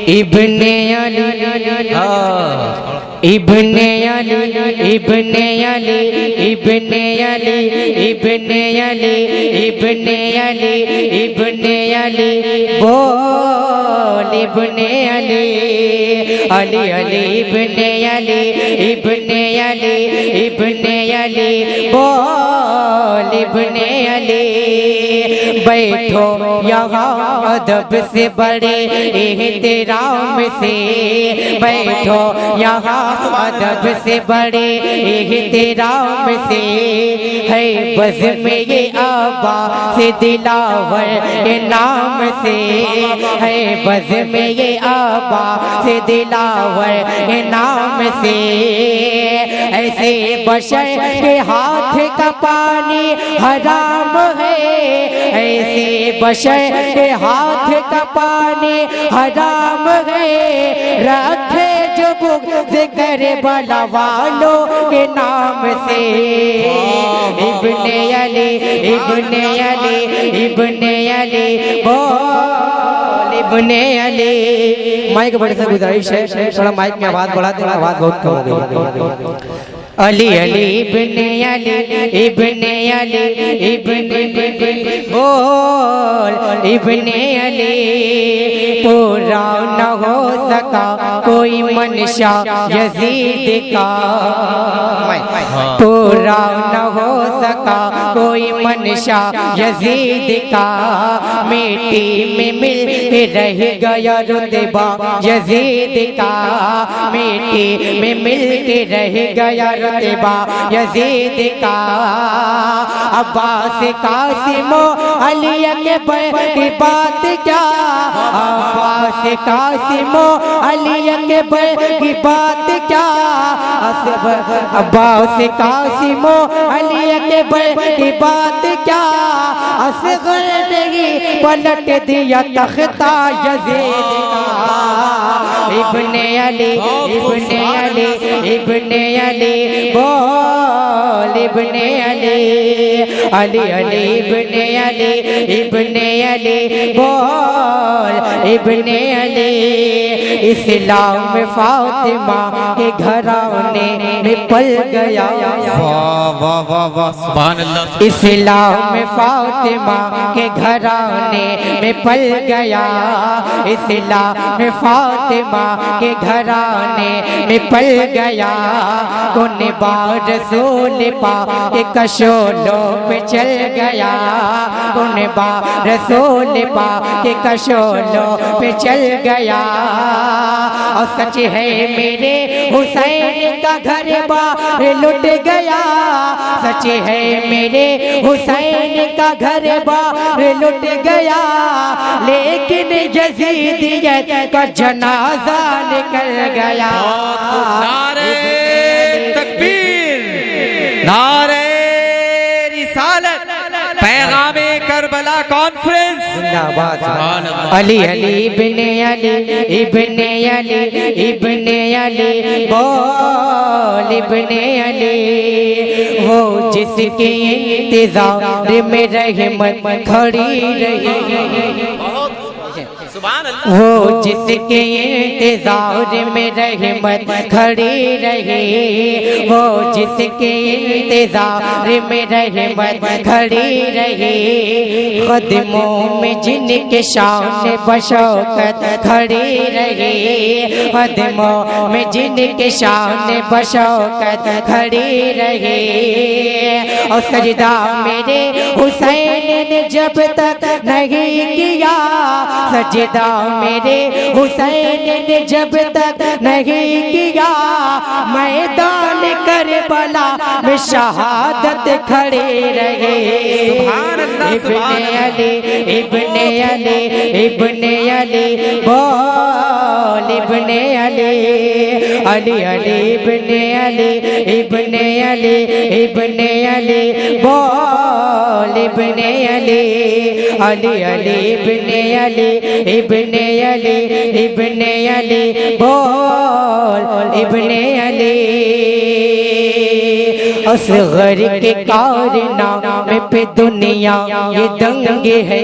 इब्ने अली इब्ने अली इब्ने अली इब्ने अली इब्ने अली इब्ने अली इब्ने अली बोल इब्ने अली अली अली इब्ने अली इब्ने अली इब्ने अली बोल इब्ने अली। बैठो यहाँ अदब से बड़े एहतराम से, बैठो यहाँ अदब से बड़े एहतराम से, है बज़ में ये आबा से दिलावर के नाम से, है बज़ में ये आबा से दिलावर के नाम से। ऐसे बशर के हाथ का पानी हराम है, ऐसे बशर के हाथ का पानी हराम है, रखे जो बुग़्ज़ करे वाला वालों के नाम से। इब्ने अली इब्ने अली इब्ने अली बोल इब्ने अली। माइक बड़े से गुजारिश है थोड़ा माइक में आवाज बढ़ा देना, आवाज बहुत कम हो गई। अली अली इब्ने अली इब्ने अली इब्ने बोल इब्ने अली। पूरा न हो सका कोई मनशा यजीद का, पूरा न हो सका कोई मनशा यजीद का, मिट्टी में मिल रह गया रुतबा यजीद का, मिट्टी में मिल के रह गया रुतबा यजीद का। अब्बास कासिमो अली अकबर की बात क्या, अब्बास कासिमो अली अकबर की बात क्या, अब्बास कासिमो अली अकबर की बात क्या, असगर नहीं पलट दिया तख्ता यजीद का। इब्ने अली इब्ने अली इब्ने अली बोल इब्ने अली अली अली इब्ने अली इब्ने अली बोल इब्ने अली। इस्लाम में फातिमा के घराने में पल गया, इस्लाम में फातिमा के घराने में पल गया, इस्लाम में फातिमा के घराने में पल गया। कौन बार रसूल पाक के कशोलों पे चल गया, कौन बार रसूल पाक के कशोलों पे चल गया। और सच है मेरे हुसैन का घर बार लुट गया, सच है मेरे हुसैन का घर बार लुट गया, लेकिन यजीदियत का जनाजा निकल गया। नारे तकबीर, नारे रिसालत, पैगामे करबला कॉन्फ्रेंस। अली अली इब्ने अली इब्ने अली इब्ने अली बोल इब्ने अली। वो जिसके इंतजार में रहमत खड़ी रही, वो जिसके इंतजार में रहमत खड़ी रही, वो जिसके इंतजार में रहमत खड़ी रही, कदमों में जिनके शान बशौकत खड़ी रही, कदमों में जिनके शान बशौकत खड़ी रही। और सजदा मेरे हुसैन ने जब तक नहीं किया, सजदा मेरे हुसैन ने जब तक नहीं किया, मैदान करबला में शहादत खड़े रहे। इब्ने अली इब्ने अली इब्ने अली बोल इब्ने अली अली अली इब्ने अली इब्ने अली इब्ने अली बोल इब्ने अली अली अली इब्ने अली इब्ने अली इब्ने अली बोल इब्ने अली। असगर के कारनामे पे दुनिया ये दंगे है।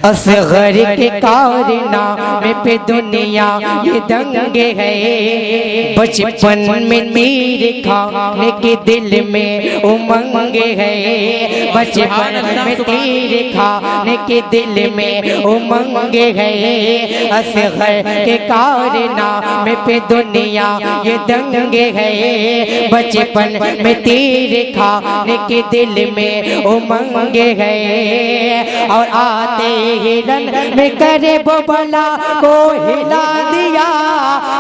असगर के कारनामे पे दुनिया ये दंगे है। बचपन में तीर खाने के दिल में उमंगे है। बचपन में तीर खाने के दिल में उमंगे है। असगर के कारनामे पे दुनिया ये दंगे है। बचपन में तीर खाने के दिल में उमंगे है। और आते ही रन में करे बोबला को हिला दिया।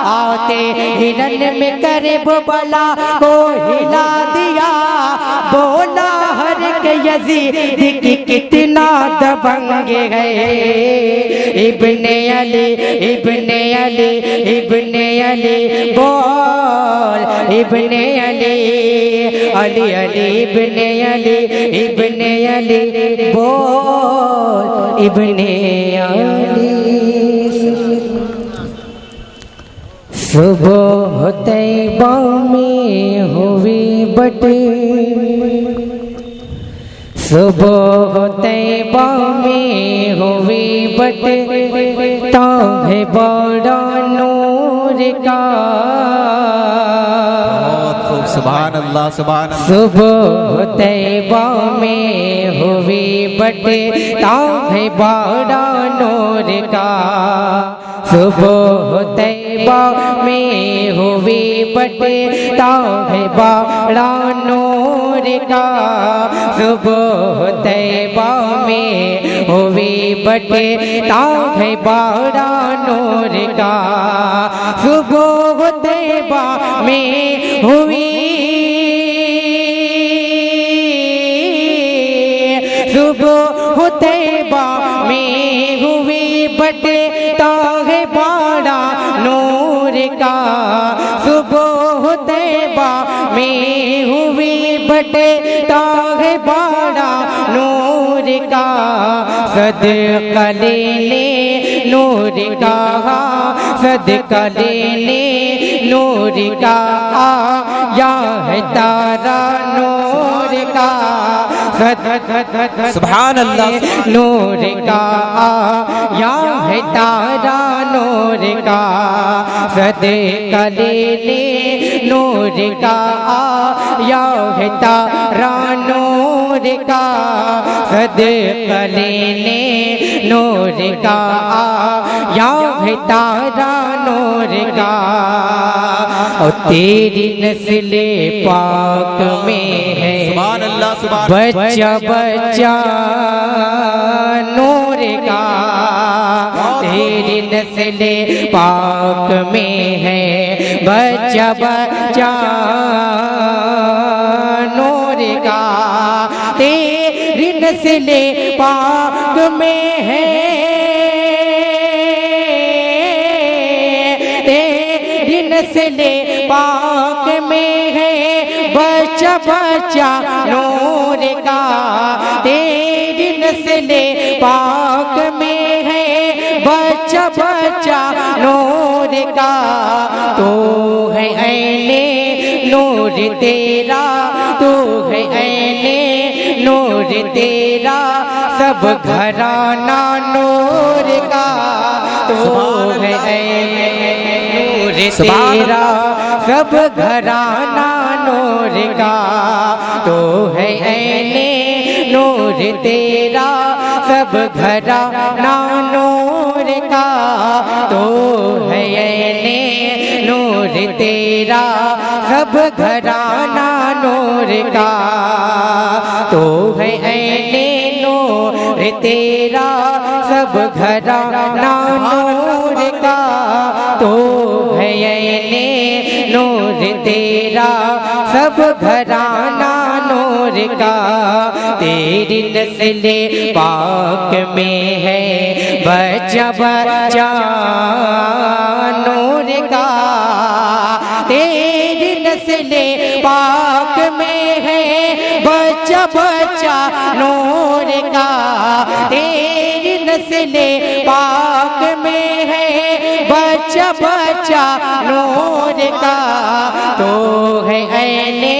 आते ही रन में करे बोबला को हिला दिया। बोला हर के यजीद की कितना दबंगे है। इब्ने अली इब्ने अली इब्ने अली बोल इब्ने अली अली अली इब्ने अली इब्ने अली बोल इब्ने अली। सुबह तैबा में हुई बटे। सुबह तैबा में हुई बटे। ताहे बड़ा नूर का। सुभान अल्लाह सुभान अल्लाह। सुबह तैबा में हुई बटे। ताहे बड़ा नूर का। सुबह तैबा में हुई बटे। ताहे बड़ा नूर का। सुबह तैबा में हुई बटे। ताहे बड़ा नूर का। सुबह तैबा में हुई। सुबह तैबा में हुई बटे। ताहे बड़ा नूर का। सुबह तैबा में हुई बटे। ताहे बड़ा नूर का। सदका लेने नूर का। सदका लेने नूर का। आया है तारा नूर का। सुभान अल्लाह। नूर का आया है तारा नूर का। सदका लेने नूर का। आया है तारा नूर का। सदका लेने नूर का। आया है तारा नूर का। और तेरी नस्ल पाक में है। सुभान अल्लाह सुभान। बच्चा बच्चा नूर का। तेरी नस्ल पाक में है। बच्चा बच्चा नूर का। तेरी नस्ल पाक में है। तेरी नस्ल पाक में है। बच्चा बच्चा नूर का। तेरी नस्ल पाक में है। बच्चा बच्चा नूर का। तो है ऐने नूर तेरा। तो है ऐने नूर तेरा। सब घराना नूर का। तो है ऐने नूर तेरा। सब घराना नूर का। तो है ऐने नूर तेरा। सब घराना नूर का। तो है ऐने नूर तेरा। सब घराना नूर का। तो है ऐने नूर तेरा। सब घराना नूर का। तो है ऐने नूर तेरा। सब घराना नूर का। तेरी नस्ल पाक में है। बच्चा बच्चा नूर का। तेरी नस्ल पाक में है। बच्चा बच्चा नूर का। तेरी नस्ल पाक में है। बच्चा बच्चा बच्चा नूर का, तो है ऐने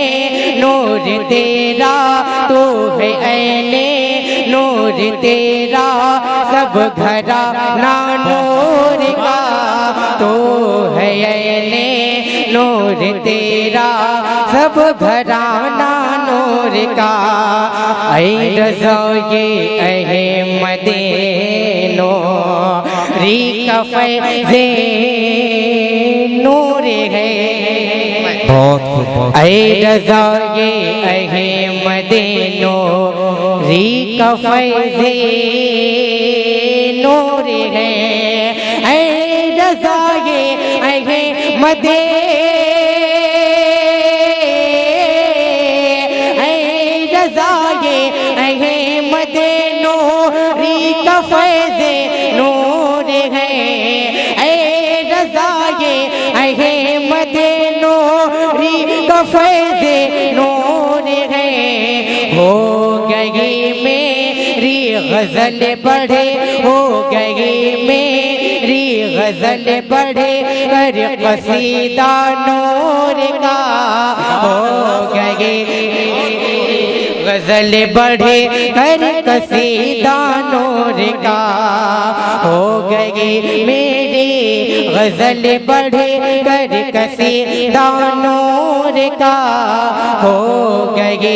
नूर तेरा, तो है ऐने नूर तेरा, सब घराना नूर का, तो है ऐने नूर तेरा, सब घराना नूर का। ऐ रज़ा ये अहमदे नूरी का फैज़े नूर है। बहुत खूब। ऐ रज़ा ये अहमदे नूरी का फैज़े नूर है। ऐ रज़ा ये अहमदे, ऐ रज़ा ये अहमदे नूरी का फैज़े नूर है। ऐ रज़ा ये अहमदे नूरी का फैज़े नूर है। हो गई मेरी गज़ल बढ़े, हो गई मेरी गज़ल बढ़े कर कसीदा नूर का, हो गई गज़ल बढ़े कर कसीदा नूर का, हो गई मेरी गज़ल बढ़े कर कसीदा नूर का, हो गई।